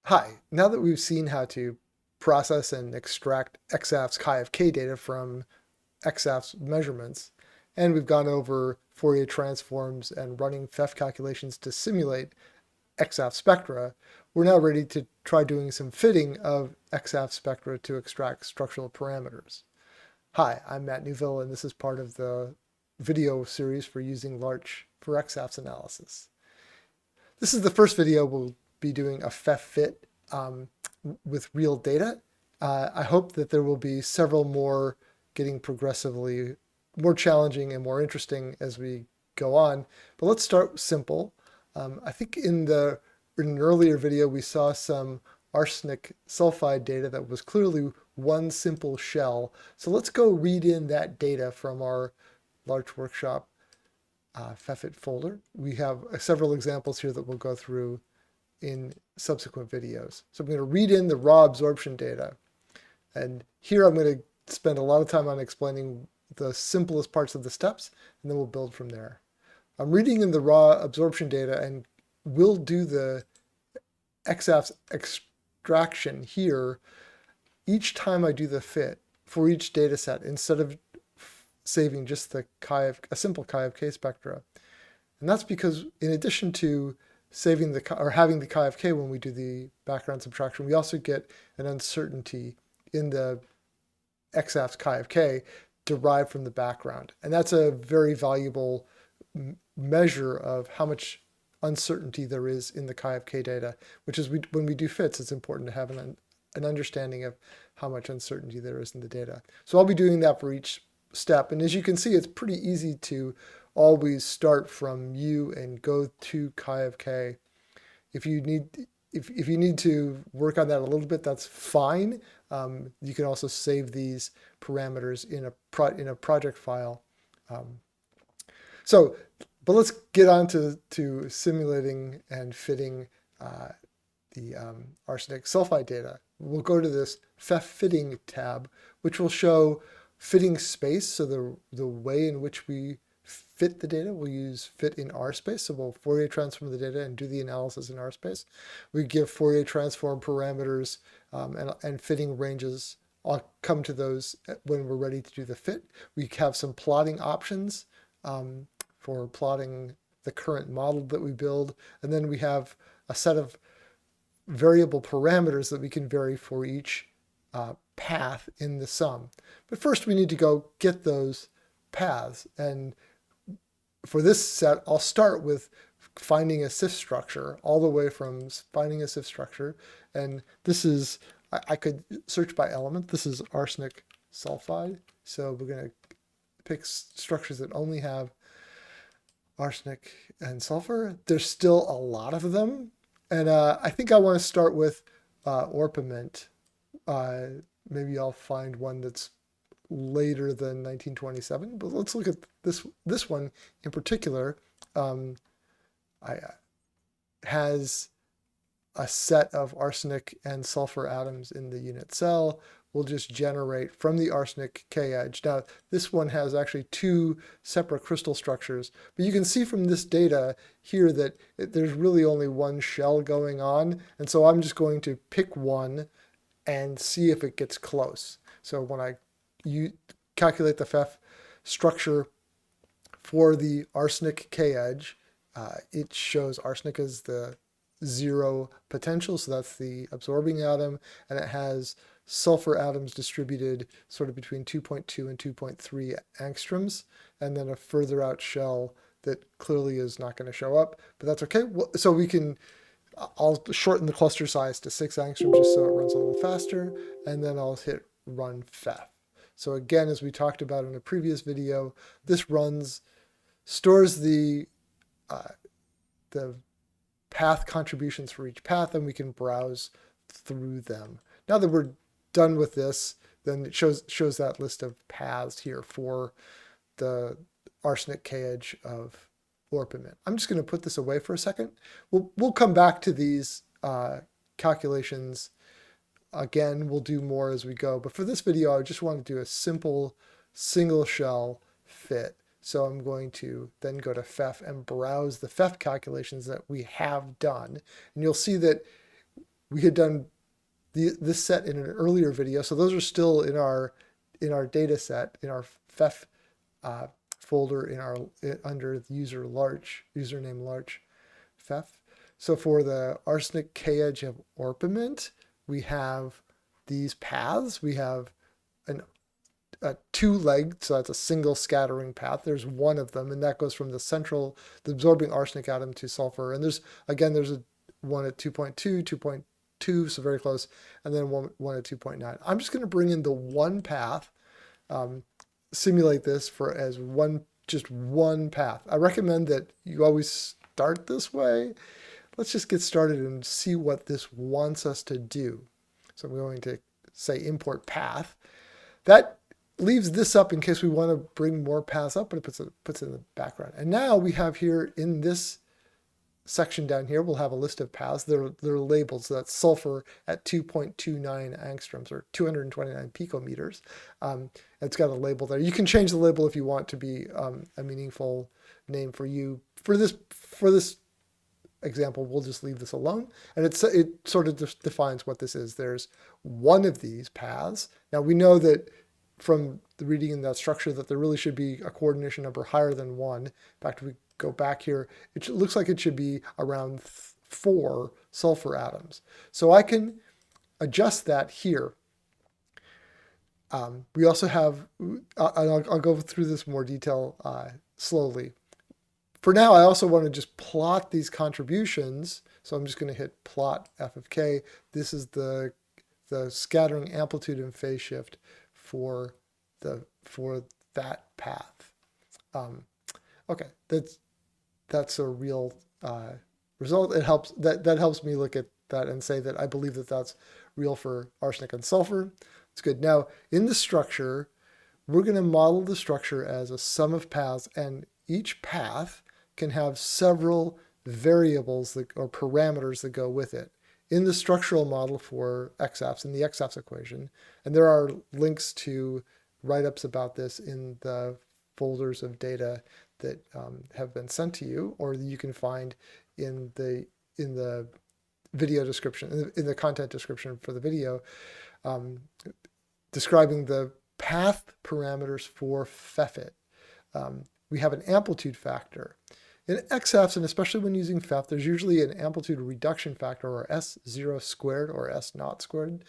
Hi, now that we've seen how to process and extract XAFS KIFK data from XAFS measurements, and we've gone over Fourier transforms and running Feff calculations to simulate XAFS spectra, we're now ready to try doing some fitting of XAFS spectra to extract structural parameters. Hi, I'm Matt Newville, and this is part of the video series for using Larch for XAFS analysis. This is the first video we'll be doing a Feffit with real data. I hope that there will be several more getting progressively more challenging and more interesting as we go on. But let's start simple. I think in an earlier video we saw some arsenic sulfide data that was clearly one simple shell. So let's go read in that data from our Larch workshop Feffit folder. We have several examples here that we'll go through in subsequent videos. So I'm going to read in the raw absorption data. And here I'm going to spend a lot of time on explaining the simplest parts of the steps, and then we'll build from there. I'm reading in the raw absorption data, and we'll do the XAFS extraction here each time I do the fit for each data set instead of saving just the a simple KIFK spectra. And that's because in addition to saving having the KIFK when we do the background subtraction, we also get an uncertainty in the XAFS KIFK derived from the background. And that's a very valuable measure of how much uncertainty there is in the KIFK data, which is when we do fits, it's important to have an understanding of how much uncertainty there is in the data. So I'll be doing that for each step. And as you can see, it's pretty easy to always start from U and go to KIFK. If you need to work on that a little bit, that's fine. You can also save these parameters in a project file. But let's get on to simulating and fitting the arsenic sulfide data. We'll go to this Feff Fitting tab, which will show fitting space. So the way in which we fit the data, we'll use fit in R space. So we'll Fourier transform the data and do the analysis in R space. We give Fourier transform parameters and fitting ranges. I'll come to those when we're ready to do the fit. We have some plotting options for plotting the current model that we build. And then we have a set of variable parameters that we can vary for each path in the sum. But first we need to go get those paths. And for this set, I'll start with finding a SIF structure, all the way from finding a SIF structure. And this is, I could search by element. This is arsenic sulfide. So we're going to pick structures that only have arsenic and sulfur. There's still a lot of them. And I think I want to start with orpiment. Maybe I'll find one that's later than 1927, but let's look at this one in particular. Has a set of arsenic and sulfur atoms in the unit cell. We'll just generate from the arsenic K edge. Now, this one has actually two separate crystal structures, but you can see from this data here that there's really only one shell going on. And so I'm just going to pick one and see if it gets close. So when you calculate the Feff structure for the arsenic K edge, it shows arsenic as the 0 potential, so that's the absorbing atom, and it has sulfur atoms distributed sort of between 2.2 and 2.3 angstroms, and then a further out shell that clearly is not going to show up, but that's okay. So I'll shorten the cluster size to 6 angstroms just so it runs a little faster, and then I'll hit run Feff. So again, as we talked about in a previous video, this stores the path contributions for each path, and we can browse through them. Now that we're done with this, then it shows that list of paths here for the arsenic K edge of orpiment. I'm just going to put this away for a second. We'll come back to these calculations again. We'll do more as we go, but for this video I just want to do a simple single shell fit. So I'm going to then go to Feff and browse the Feff calculations that we have done. And you'll see that we had done this set in an earlier video, so those are still in our data set, in our Feff folder under the username Larch, Feff. So for the arsenic K-edge of orpiment, we have these paths. We have a two-legged, so that's a single scattering path. There's one of them, and that goes from the absorbing arsenic atom to sulfur. And there's a one at 2.2, 2.2, so very close, and then one at 2.9. I'm just going to bring in the one path, simulate this as just one path. I recommend that you always start this way. Let's just get started and see what this wants us to do. So I'm going to say import path. That leaves this up in case we want to bring more paths up, but it puts it in the background. And now we have here in this section down here, we'll have a list of paths. They're labeled. So that's sulfur at 2.29 angstroms or 229 picometers. It's got a label there. You can change the label if you want to be a meaningful name for you. For this example, we'll just leave this alone. And it sort of defines what this is. There's one of these paths. Now we know that from the reading in that structure that there really should be a coordination number higher than 1. In fact, if we go back here, it looks like it should be around 4 sulfur atoms. So I can adjust that here. We also have, I'll go through this in more detail slowly. For now, I also want to just plot these contributions. So I'm just going to hit plot F of K. This is the scattering amplitude and phase shift for that path. Okay, that's a real result. It helps that helps me look at that and say that I believe that that's real for arsenic and sulfur. It's good. Now in the structure, we're going to model the structure as a sum of paths, and each path can have several variables or parameters that go with it. In the structural model for XAFS, in the XAFS equation, and there are links to write-ups about this in the folders of data that have been sent to you, or you can find in the video description, in the content description for the video, describing the path parameters for Feffit. We have an amplitude factor. In XAFS, and especially when using Feff, there's usually an amplitude reduction factor, or S0 squared or S naught squared,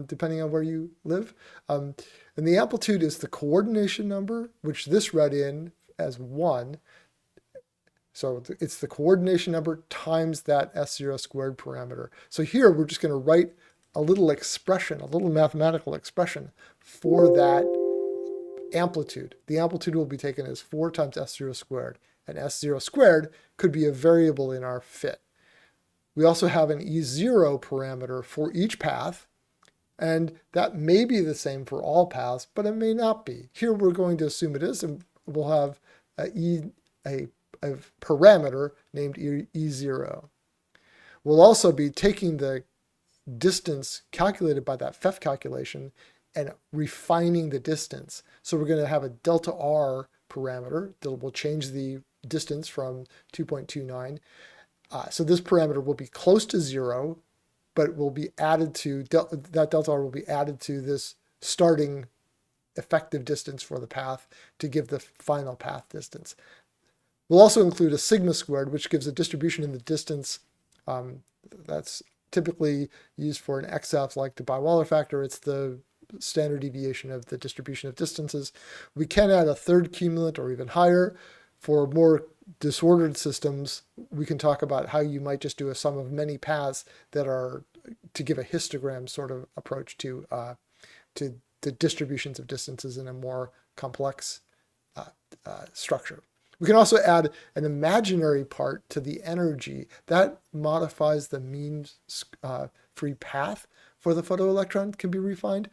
depending on where you live. And the amplitude is the coordination number, which this read in as 1. So it's the coordination number times that S0 squared parameter. So here we're just going to write a little expression, a little mathematical expression for that amplitude. The amplitude will be taken as 4 times S0 squared. And S0 squared could be a variable in our fit. We also have an E0 parameter for each path, and that may be the same for all paths, but it may not be. Here we're going to assume it is, and we'll have a parameter named E0. We'll also be taking the distance calculated by that Feff calculation and refining the distance. So we're going to have a delta R parameter that will change the distance from 2.29. So this parameter will be close to 0, but will be added to, that delta R will be added to this starting effective distance for the path to give the final path distance. We'll also include a sigma squared, which gives a distribution in the distance that's typically used for an XAFS like the Bywaller factor. It's the standard deviation of the distribution of distances. We can add a third cumulant or even higher. For more disordered systems, we can talk about how you might just do a sum of many paths that are to give a histogram sort of approach to the distributions of distances in a more complex structure. We can also add an imaginary part to the energy that modifies the mean free path for the photoelectron can be refined.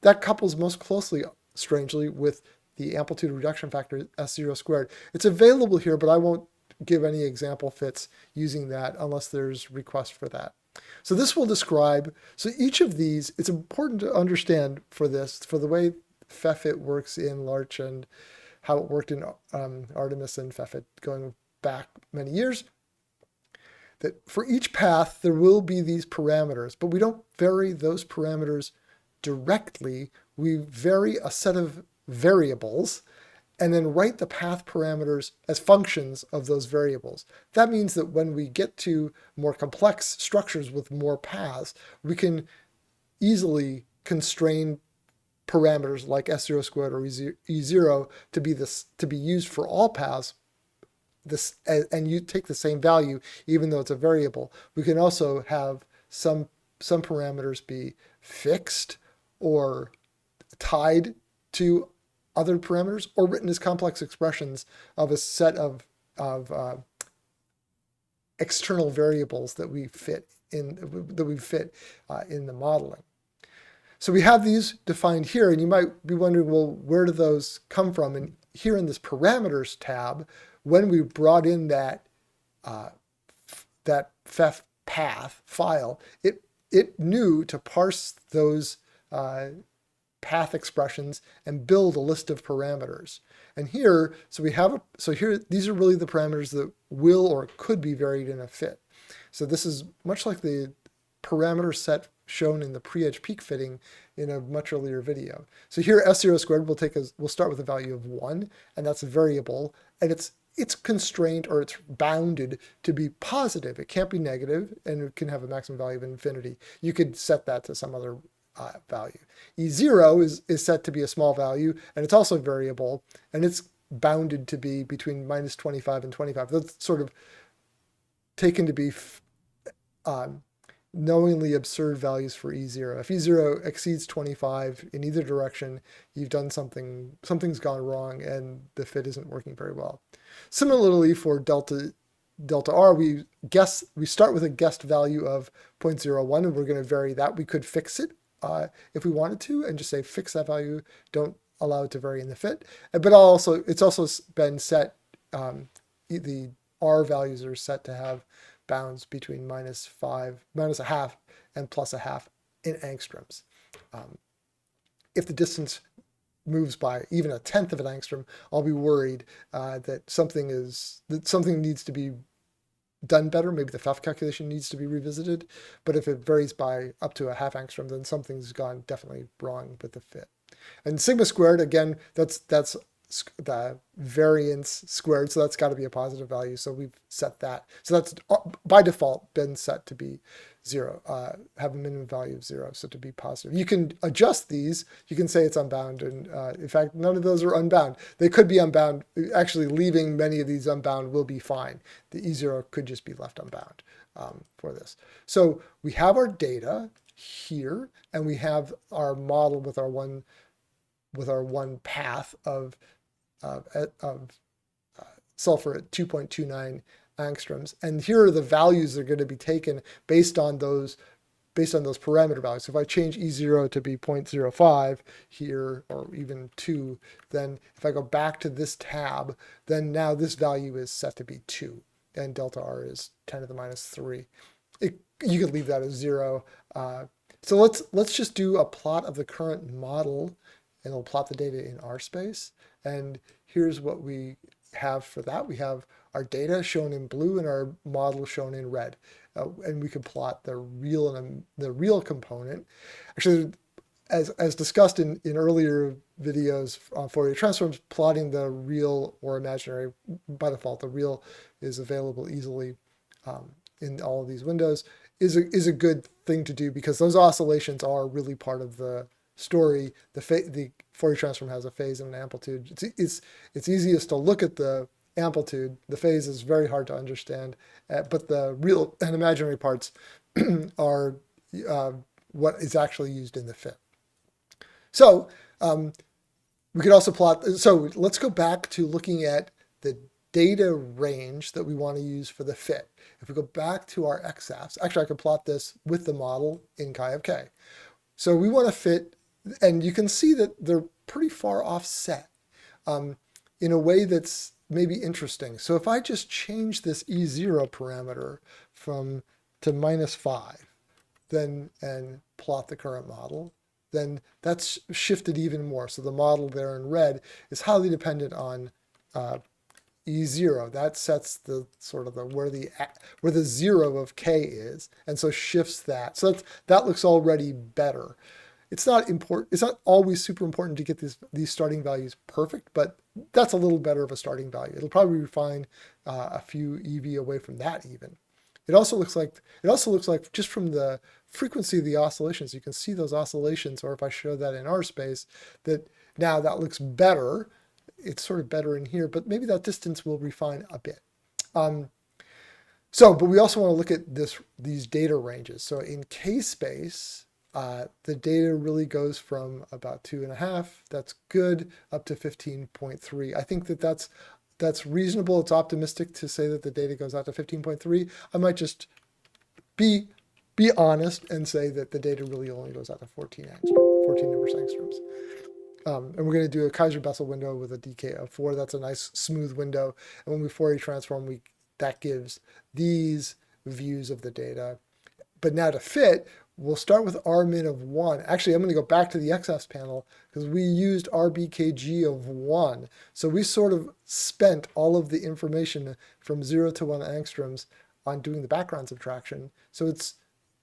That couples most closely, strangely, with the amplitude reduction factor S0 squared. It's available here, but I won't give any example fits using that unless there's request for that. So this will describe, so each of these, it's important to understand for this, for the way Feffit works in Larch and how it worked in Artemis and Feffit going back many years. that for each path, there will be these parameters, but we don't vary those parameters directly. We vary a set of variables and then write the path parameters as functions of those variables. That means that when we get to more complex structures with more paths, we can easily constrain parameters like S0 squared or E0 to be used for all paths. And you take the same value even though it's a variable. We can also have some parameters be fixed or tied to other parameters or written as complex expressions of a set of external variables that we fit in the modeling. So we have these defined here, and you might be wondering, well, where do those come from? And here in this parameters tab, when we brought in that Feff path file, it knew to parse those path expressions and build a list of parameters. And here, here these are really the parameters that will or could be varied in a fit. So this is much like the parameter set shown in the pre-edge peak fitting in a much earlier video. So here S0 squared we'll start with a value of 1, and that's a variable, and it's constrained or it's bounded to be positive. It can't be negative, and it can have a maximum value of infinity. You could set that to some other value. E0 is set to be a small value, and it's also variable, and it's bounded to be between minus 25 and 25. That's sort of taken to be knowingly absurd values for E0. If E0 exceeds 25 in either direction, you've done something's gone wrong, and the fit isn't working very well. Similarly, for delta R, we start with a guessed value of 0.01, and we're going to vary that. We could fix it if we wanted to, and just say fix that value, don't allow it to vary in the fit. But it's also been set, the R values are set to have bounds between minus a half, and plus a half in angstroms. If the distance moves by even a tenth of an angstrom, I'll be worried that something needs to be done better. Maybe the Feff calculation needs to be revisited. But if it varies by up to a half angstrom, then something's gone definitely wrong with the fit. And sigma squared, again, that's the variance squared, so that's got to be a positive value. So we've set that. So that's by default been set to be 0, have a minimum value of 0, so to be positive. You can adjust these. You can say it's unbound, and in fact, none of those are unbound. They could be unbound. Actually, leaving many of these unbound will be fine. The E0 could just be left unbound for this. So we have our data here, and we have our model with our one path of sulfur at 2.29 angstroms, and here are the values that are going to be taken based on those parameter values. So if I change E0 to be 0.05 here, or even 2, then if I go back to this tab, then now this value is set to be 2, and delta R is 10 to the minus 3. You could leave that as 0. So let's just do a plot of the current model, and we'll plot the data in R space. And here's what we have for that. We have our data shown in blue and our model shown in red. And we can plot the real component. Actually, as discussed in earlier videos on Fourier transforms, plotting the real or imaginary, by default, the real is available easily in all of these windows, is a good thing to do, because those oscillations are really part of the story. The Fourier transform has a phase and an amplitude. It's easiest to look at the amplitude. The phase is very hard to understand, but the real and imaginary parts are what is actually used in the fit. So we could also plot. So let's go back to looking at the data range that we want to use for the fit. If we go back to our XAFS, actually I could plot this with the model in chi of k. So we want to fit. And you can see that they're pretty far offset in a way that's maybe interesting. So if I just change this E0 parameter to minus 5, and plot the current model, then that's shifted even more. So the model there in red is highly dependent on E0. That sets the sort of where the 0 of K is, and so shifts that. So that looks already better. It's not important. It's not always super important to get these starting values perfect, but that's a little better of a starting value. It'll probably refine a few EV away from that even. It also looks like just from the frequency of the oscillations, you can see those oscillations, or if I show that in R space, that now that looks better. It's sort of better in here, but maybe that distance will refine a bit. But we also want to look at these data ranges. So in K space, the data really goes from about 2.5, that's good, up to 15.3. I think that's reasonable. It's optimistic to say that the data goes out to 15.3. I might just be honest and say that the data really only goes out to 14 inverse angstroms. And we're going to do a Kaiser-Bessel window with a decay of 4. That's a nice smooth window. And when we Fourier transform, that gives these views of the data. But now to fit, we'll start with R min of 1. Actually, I'm going to go back to the XAFS panel because we used RBKG of 1. So we sort of spent all of the information from 0 to 1 angstroms on doing the background subtraction. So it's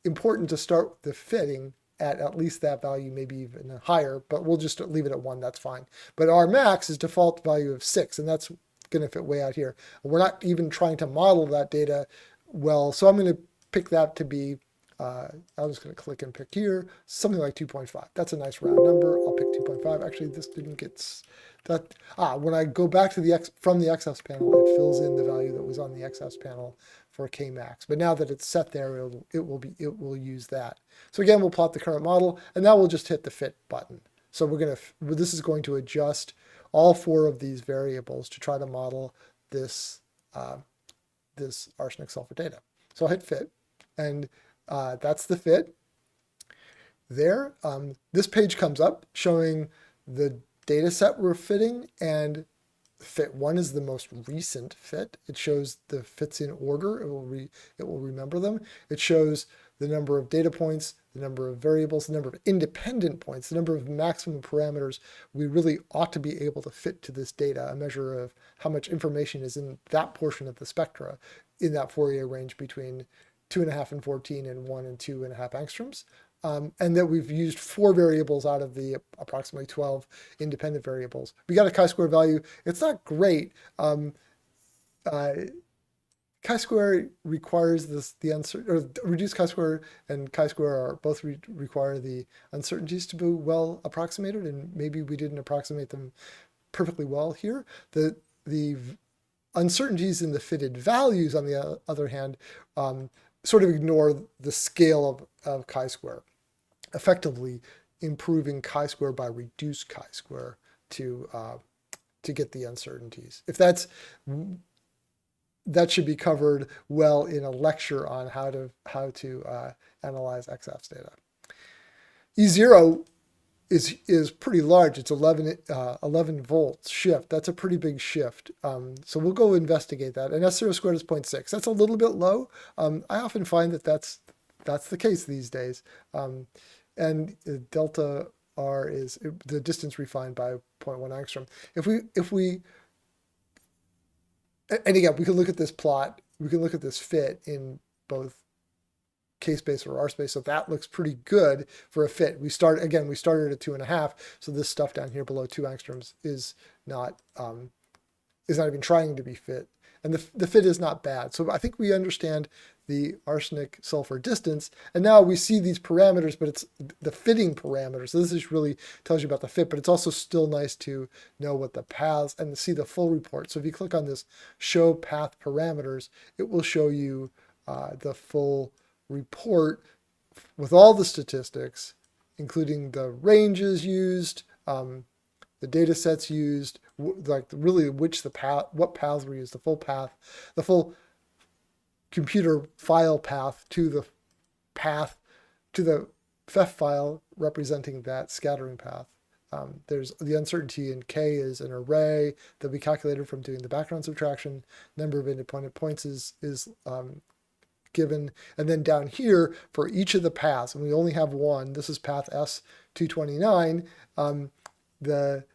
important to start the fitting at least that value, maybe even higher, but we'll just leave it at 1, that's fine. But our max is default value of 6, and that's going to fit way out here. We're not even trying to model that data well, so I'm going to pick that to be, I'm just going to click and pick here, something like 2.5. That's a nice round number. I'll pick 2.5. Actually, this didn't get that. When I go back to from the XAFS panel, it fills in the value that was on the XAFS panel for Kmax. But now that it's set there, it will use that. So again, we'll plot the current model, and now we'll just hit the fit button. So this is going to adjust all 4 of these variables to try to model this arsenic-sulfur data. So I'll hit fit, and that's the fit. There, this page comes up showing the data set we're fitting, and fit 1 is the most recent fit. It shows the fits in order. It will remember them. It shows the number of data points, the number of variables, the number of independent points, the number of maximum parameters we really ought to be able to fit to this data, a measure of how much information is in that portion of the spectra in that Fourier range between 2.5 and 14 and 1 and 2.5 angstroms. And that we've used 4 variables out of the approximately 12 independent variables. We got a chi-square value. It's not great. Chi-square requires reduced chi-square and chi-square are both require the uncertainties to be well approximated, and maybe we didn't approximate them perfectly well here. The uncertainties in the fitted values, on the other hand, sort of ignore the scale of chi-square, effectively improving chi-square by reduced chi-square to get the uncertainties. If that should be covered well in a lecture on how to analyze XAFS data. E0 is pretty large. It's 11 volts shift. That's a pretty big shift. So we'll go investigate that. And S0 squared is 0.6. That's a little bit low. I often find that's the case these days. And delta R is the distance refined by 0.1 angstrom. And again, we can look at this plot. We can look at this fit in both K space or R space. So that looks pretty good for a fit. We started at 2.5. So this stuff down here below 2 angstroms is not even trying to be fit. And the fit is not bad. So I think we understand the arsenic-sulfur distance. And now we see these parameters, but it's the fitting parameters. So this is really tells you about the fit, but it's also still nice to know what the paths and see the full report. So if you click on this show path parameters, it will show you the full report with all the statistics, including the ranges used, the data sets used, like really what paths were used, the full path, the full computer file path to the Feff file representing that scattering path. There's the uncertainty in K is an array that we calculated from doing the background subtraction. Number of independent points is given. And then down here for each of the paths, and we only have one, this is path S229, the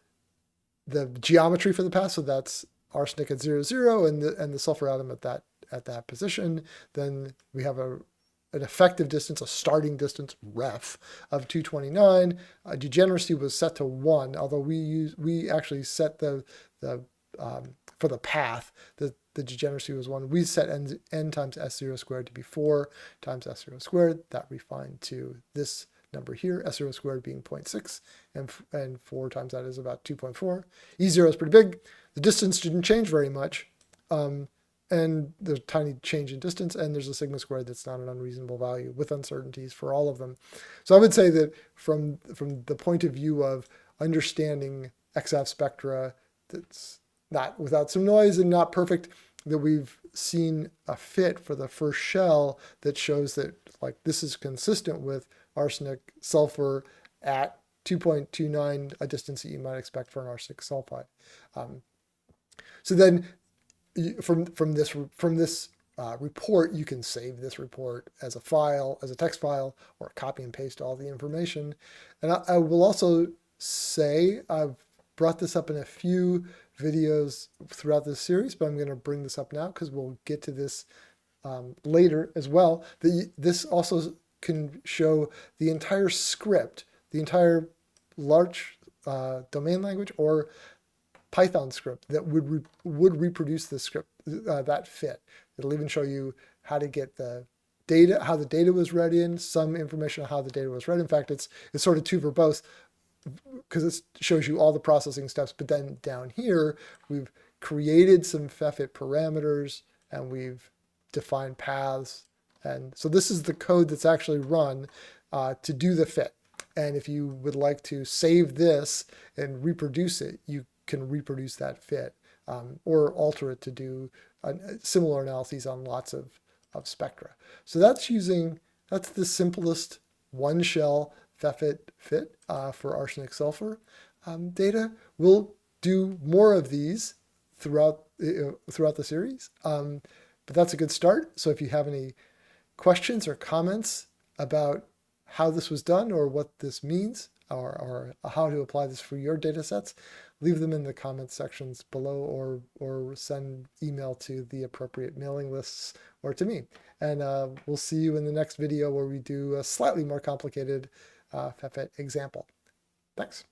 geometry for the path, so that's arsenic at 0, 0 and the sulfur atom at that position, then we have an effective distance, a starting distance, ref, of 229. Degeneracy was set to 1, although we actually set the for the path, the degeneracy was 1. We set n times S0 squared to be 4 times S0 squared. That refined to this number here, S0 squared being 0.6, and 4 times that is about 2.4. E0 is pretty big. The distance didn't change very much. And there's a tiny change in distance, and there's a sigma squared that's not an unreasonable value with uncertainties for all of them. So I would say that from the point of view of understanding XAFS spectra that's not without some noise and not perfect, that we've seen a fit for the first shell that shows that like this is consistent with arsenic sulfur at 2.29, a distance that you might expect for an arsenic sulfide. So then from this report, you can save this report as a file, as a text file, or copy and paste all the information. And I will also say, I've brought this up in a few videos throughout this series, but I'm going to bring this up now because we'll get to this later as well. This also can show the entire script, the entire Larch domain language or Python script that would reproduce the script, that fit. It'll even show you how to get the data, how the data was read in, some information on how the data was read. In fact, it's sort of two for both because it shows you all the processing steps. But then down here, we've created some Feffit parameters and we've defined paths. And so this is the code that's actually run to do the fit. And if you would like to save this and reproduce it, you can reproduce that fit or alter it to do similar analyses on lots of spectra. So that's the simplest one shell Feffit fit for arsenic sulfur data. We'll do more of these throughout the series, but that's a good start. So if you have any questions or comments about how this was done or what this means or how to apply this for your data sets, leave them in the comments sections below or send email to the appropriate mailing lists or to me. And we'll see you in the next video where we do a slightly more complicated Feffit example. Thanks.